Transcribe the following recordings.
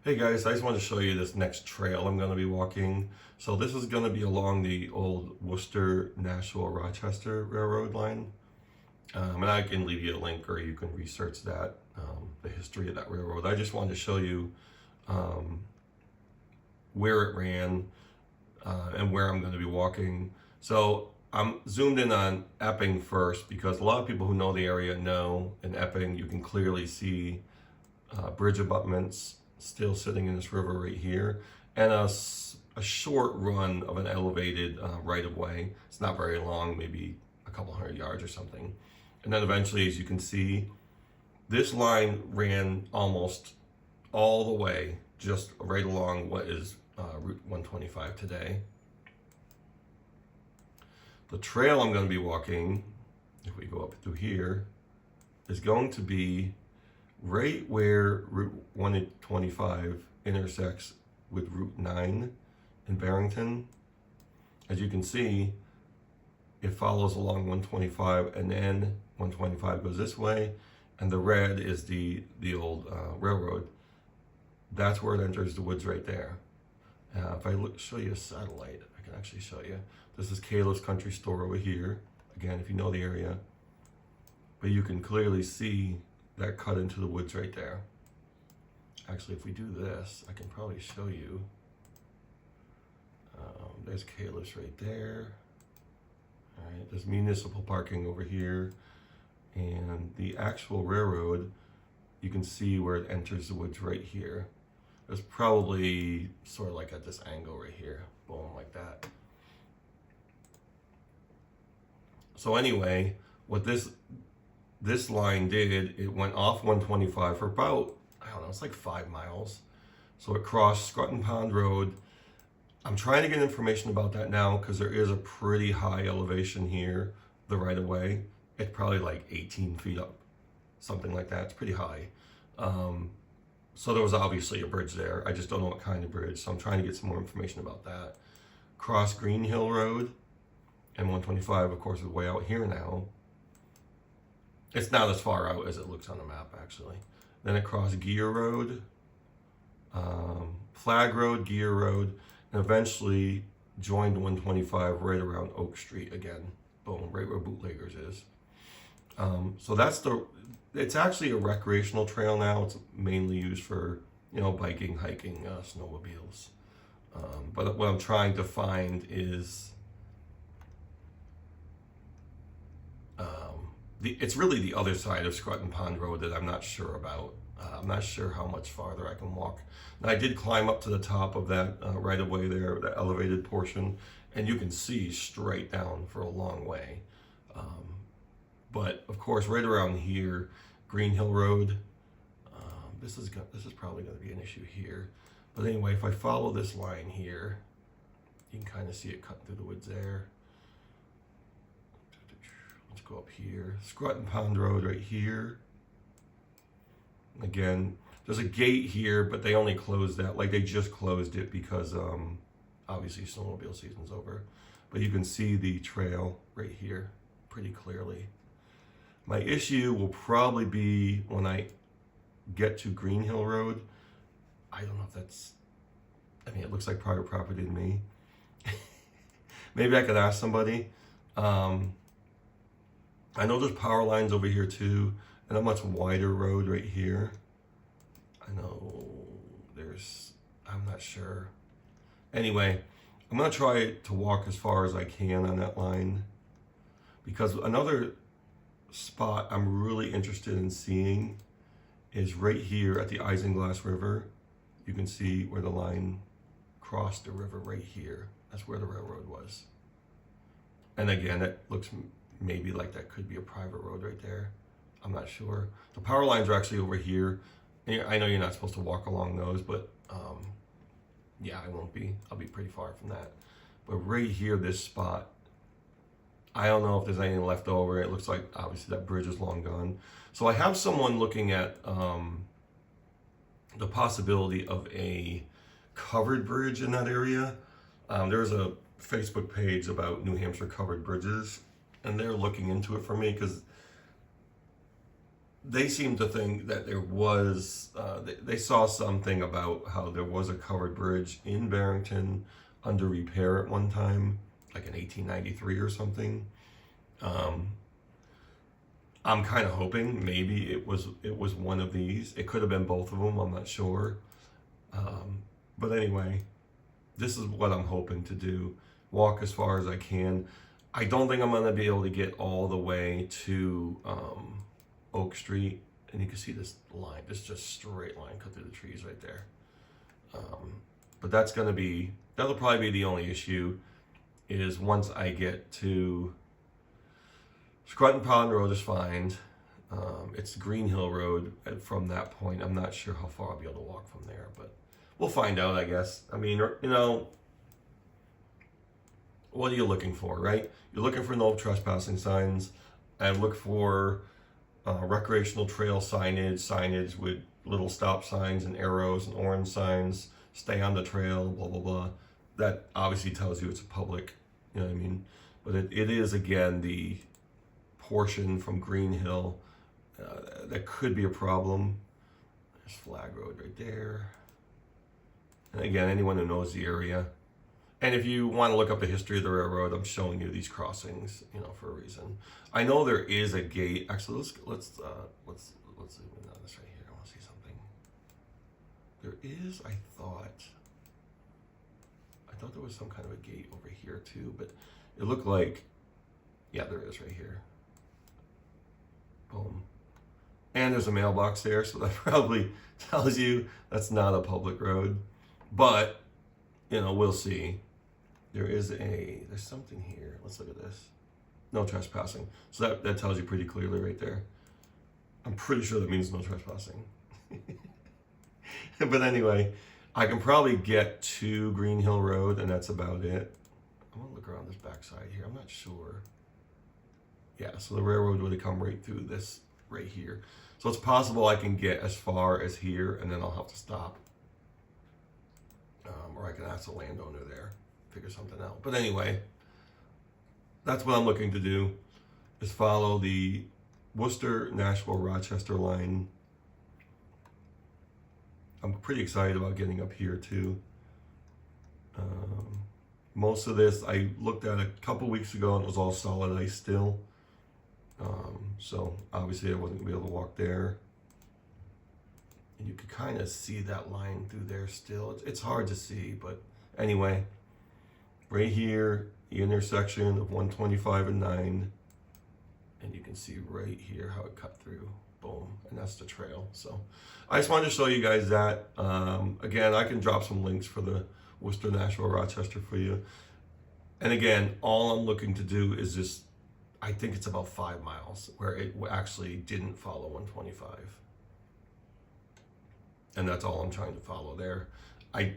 Hey guys, I just want to show you this next trail I'm going to be walking. So this is going to be along the old Worcester, Nashua, Rochester railroad line. And I can leave you a link or you can research that, the history of that railroad. I just wanted to show you um, where it ran and where I'm going to be walking. So I'm zoomed in on Epping first because a lot of people who know the area know in Epping you can clearly see bridge abutments still sitting in this river right here, and a short run of an elevated right of way. It's not very long, maybe a couple hundred yards or something. And then eventually, as you can see, this line ran almost all the way, just right along what is Route 125 today. The trail I'm going to be walking, if we go up through here, is going to be right where Route 125 intersects with Route 9 in Barrington. As you can see, it follows along 125 and then 125 goes this way, and the red is the old railroad. That's where it enters the woods right there. If I show you a satellite, I can actually show you. This is Caleb's Country Store over here. Again, if you know the area. But you can clearly see that cut into the woods right there. Actually, if we do this, I can probably show you. There's Caleb's right there. All right, there's municipal parking over here. And the actual railroad, you can see where it enters the woods right here. It's probably sort of like at this angle right here. Boom, like that. So anyway, what this line did, it went off 125 for about, I don't know, it's like 5 miles. So it crossed Scrutton Pond Road. I'm trying to get information about that now because there is a pretty high elevation here, the right of way. It's probably like 18 feet up, something like that. It's pretty high. So there was obviously a bridge there. I just don't know what kind of bridge. So I'm trying to get some more information about that. Cross Green Hill Road, and 125, of course, is way out here now. It's not as far out as it looks on the map, actually. Then it crossed Gear Road, Flag Road, Gear Road, and eventually joined 125 right around Oak Street again. Boom, right where Bootleggers is. So it's actually a recreational trail now. It's mainly used for, biking, hiking, snowmobiles. But what I'm trying to find is it's really the other side of Scrutton Pond Road that I'm not sure about. I'm not sure how much farther I can walk. Now, I did climb up to the top of that right of way there, that elevated portion, and you can see straight down for a long way. But of course, right around here, Green Hill Road, this is probably going to be an issue here. But anyway, if I follow this line here, you can kind of see it cutting through the woods there. Let's go up here. Scrutton Pond Road right here. Again, there's a gate here, but they only closed that. Like, they just closed it because obviously snowmobile season's over. But you can see the trail right here pretty clearly. My issue will probably be when I get to Green Hill Road. I don't know if it looks like private property to me. Maybe I could ask somebody. I know there's power lines over here too, and a much wider road right here. I know I'm not sure. Anyway, I'm gonna try to walk as far as I can on that line, because another spot I'm really interested in seeing is right here at the Isinglass River. You can see where the line crossed the river right here. That's where the railroad was. And again, that looks maybe like that could be a private road right there. I'm not sure. The power lines are actually over here. I know you're not supposed to walk along those, but yeah, I won't be. I'll be pretty far from that. But right here, this spot, I don't know if there's anything left over. It looks like obviously that bridge is long gone. So I have someone looking at the possibility of a covered bridge in that area. There's a Facebook page about New Hampshire covered bridges, and they're looking into it for me because they seem to think that there was, they saw something about how there was a covered bridge in Barrington under repair at one time, like in 1893 or something. I'm kind of hoping maybe it was one of these. It could have been both of them. I'm not sure. But anyway, this is what I'm hoping to do. Walk as far as I can. I don't think I'm going to be able to get all the way to Oak Street. And you can see this line, this just straight line cut through the trees right there. But that'll probably be the only issue, is once I get to Scrutton Pond Road is fine. It's Green Hill Road. And from that point, I'm not sure how far I'll be able to walk from there, but we'll find out, I guess. I mean, what are you looking for, right? You're looking for no trespassing signs. I look for recreational trail signage with little stop signs and arrows and orange signs. Stay on the trail, blah, blah, blah. That obviously tells you it's a public, you know what I mean? But it is, again, the portion from Green Hill that could be a problem. There's Flag Road right there. And again, anyone who knows the area. And if you want to look up the history of the railroad, I'm showing you these crossings, for a reason. I know there is a gate. Actually, let's zoom in on this right here. I want to see something. There is, I thought there was some kind of a gate over here too, but it looked like, yeah, there is right here. Boom. And there's a mailbox there, so that probably tells you that's not a public road. But, we'll see. There's something here. Let's look at this. No trespassing. So that tells you pretty clearly right there. I'm pretty sure that means no trespassing. But anyway, I can probably get to Green Hill Road, and that's about it. I want to look around this backside here. I'm not sure. Yeah, so the railroad would come right through this right here. So it's possible I can get as far as here, and then I'll have to stop. Or I can ask the landowner there, figure something out. But anyway, that's what I'm looking to do, is follow the Worcester, Nashua, Rochester line. I'm pretty excited about getting up here too. Most of this I looked at a couple weeks ago, and it was all solid ice still. So obviously I wasn't gonna be able to walk there. And you could kind of see that line through there still. It's hard to see, but anyway, right here, the intersection of 125 and 9, and you can see right here how it cut through. Boom, and that's the trail. So I just wanted to show you guys that. Again, I can drop some links for the Worcester, Nashua, Rochester for you. And again, all I'm looking to do is just, I think it's about 5 miles where it actually didn't follow 125. And that's all I'm trying to follow there. I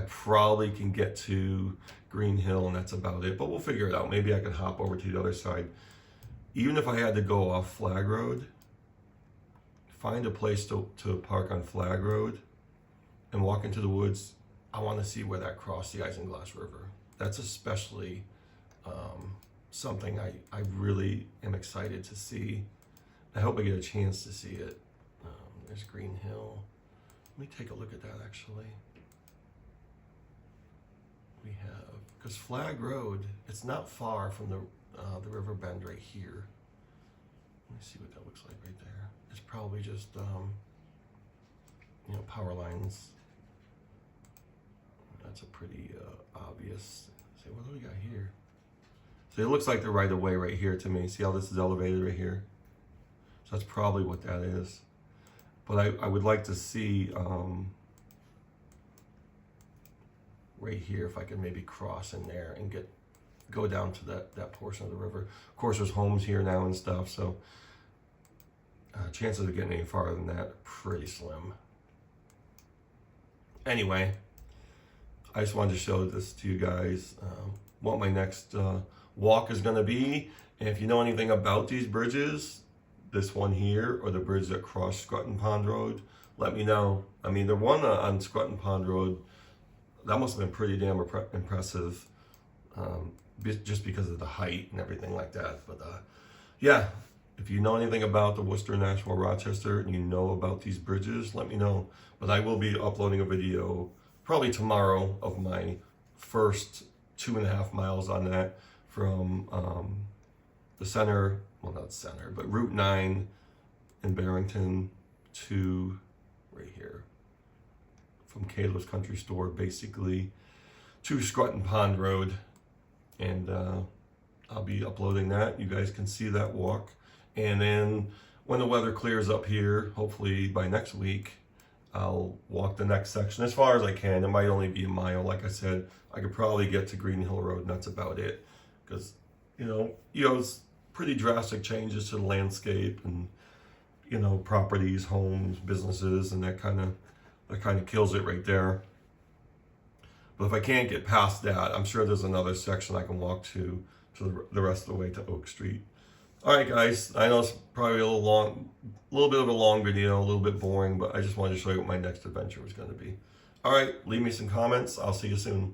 probably can get to Green Hill, and that's about it, but we'll figure it out. Maybe I can hop over to the other side. Even if I had to go off Flag Road, find a place to park on Flag Road and walk into the woods. I want to see where that crossed the Isinglass River. That's especially something I really am excited to see. I hope I get a chance to see it. There's Green Hill. Let me take a look at that actually. We have, because Flag Road, it's not far from the river bend right here. Let me see what that looks like right there. It's probably just, power lines. That's a pretty obvious. See, what do we got here? So it looks like the right of way right here to me. See how this is elevated right here? So that's probably what that is. But I would like to see right here if I could maybe cross in there and go down to that portion of the river. Of course, there's homes here now and stuff, so chances of getting any farther than that are pretty slim. Anyway, I just wanted to show this to you guys, what my next walk is going to be. And if you know anything about these bridges, this one here or the bridge that crossed Scrutton Pond Road, let me know. I mean, the one on Scrutton Pond Road, that must have been pretty damn impressive, just because of the height and everything like that. But yeah, If you know anything about the Worcester, Nashua, Rochester, and you know about these bridges, let me know. But I will be uploading a video probably tomorrow of my first 2.5 miles on that from the center, well, not center, but Route 9 in Barrington to right here. From Caleb's Country Store, basically, to Scrutton Pond Road. And I'll be uploading that. You guys can see that walk. And then when the weather clears up here, hopefully by next week, I'll walk the next section as far as I can. It might only be a mile. Like I said, I could probably get to Green Hill Road, and that's about it. Because, it's pretty drastic changes to the landscape and, properties, homes, businesses, and that kind of kills it right there. But if I can't get past that, I'm sure there's another section I can walk to the rest of the way to Oak Street. All right, guys, I know it's probably a little bit of a long video, a little bit boring, but I just wanted to show you what my next adventure was going to be. All right, leave me some comments. I'll see you soon.